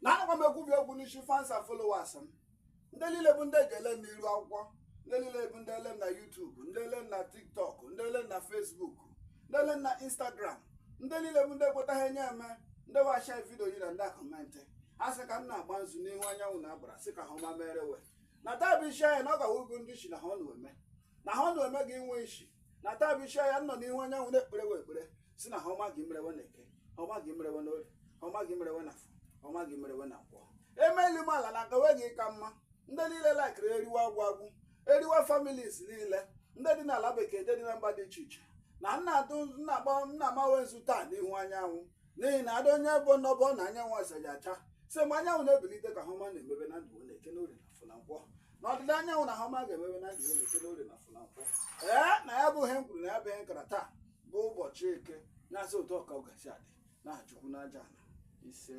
na anakwa m ekwubi okwu n'isi fans and followers m ndị niile bụ ndị eji ele m n'iru akwụkwọ, ndị niile bụ ndị ele m na YouTube, ndị ele m na TikTok, ndị ele m na Facebook, ndị ele m na Instagram, ndị niile bụ ndị ekwetaghị enye eme ndị washa vidio yi na ndị akọmentị a sị ka m na-agba nzu n'ihu anyanwụ na agbara sị ka ha ọma mere we na taa bụ isi anya na ọ ga-awụgo ndị isi na ha na-eme na ha na-eme gị nwe isi na taa bụ isi anya nọ n'ihu anyanwụ na-ekpere we ekpere si na ha ọma gị merewe na eke, ọma gị merewe na ori, ọma gị merewe na afọ, ọma gị merewe na nkwọ. Emeli m ala na akawe gị ka mma. Ndị niile laikiri eriwa agwụ eriwa families niile ndị dị n'ala bekee dị na mba dị iche iche na nna amawe nzu taa n'ihu anyanwụ n'ihi na ada onye bụ nnọbọ na anyanwụ asaghị acha si mgbe anyanwụ na-ebilite ka họma na-emebe na ndụ na-eke n'ori na afọ na nkwọ na ọdịda anyanwụ na họma ga-emebe na ndụ na-eke n'ori na afọ na nkwọ. Na ya bụ ihe m kwuru na ya bụ ihe nkara taa bụ ụbọchị eke na-asị ụtọ ka ọ gasị adị na Chukwu n'aja ala ise.